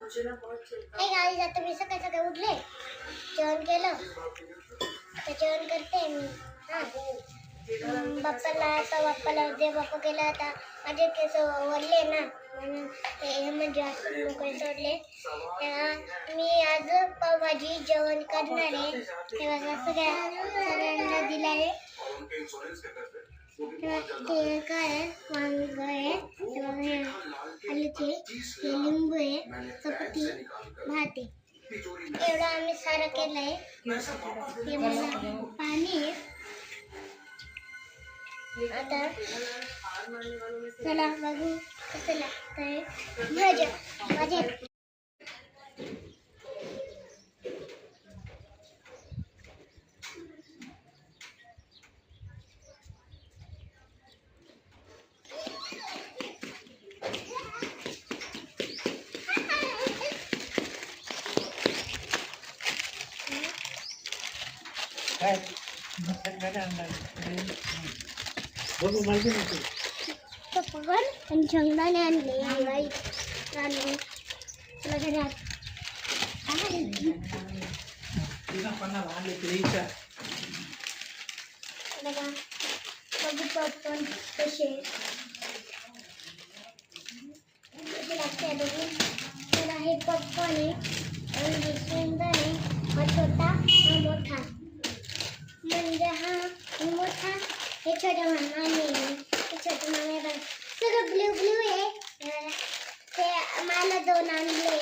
Guys आता मी सकाळी सकाळी उठले, जेवण केलं, आता जेवण करते मी. बाप्पाला जे बाप्पा केला आता माझे केस वरले ना, म्हणून ते म्हणजे मोकळे सोडले. मी आज पावभाजी जेवण करणार आहे. तेव्हा सगळ्यांना दिला आहे. ते काय वांग आहे, आलूचे, हे लिंबू आहे, चपाती, भात आहे. एवढं आम्ही सारं केलं आहे. हे मला पाणी आहे. आता चला बघू कसं लागतंय भाज्या. पप्पा आणि शेंगदाणे आणले आणून तुला घरात बघा बघू पॉपकॉर्न कसे लागते बघू. तर हे पॉपकॉर्न आहे आणि शेंगदाणे, हा छोटा हा मोठा, म्हणजे हा मोठा, हे छोट्या मामाने, हे छोट्या मामा सगळं ब्ल्यू ब्ल्यू आहे. ते मला 2 आणले,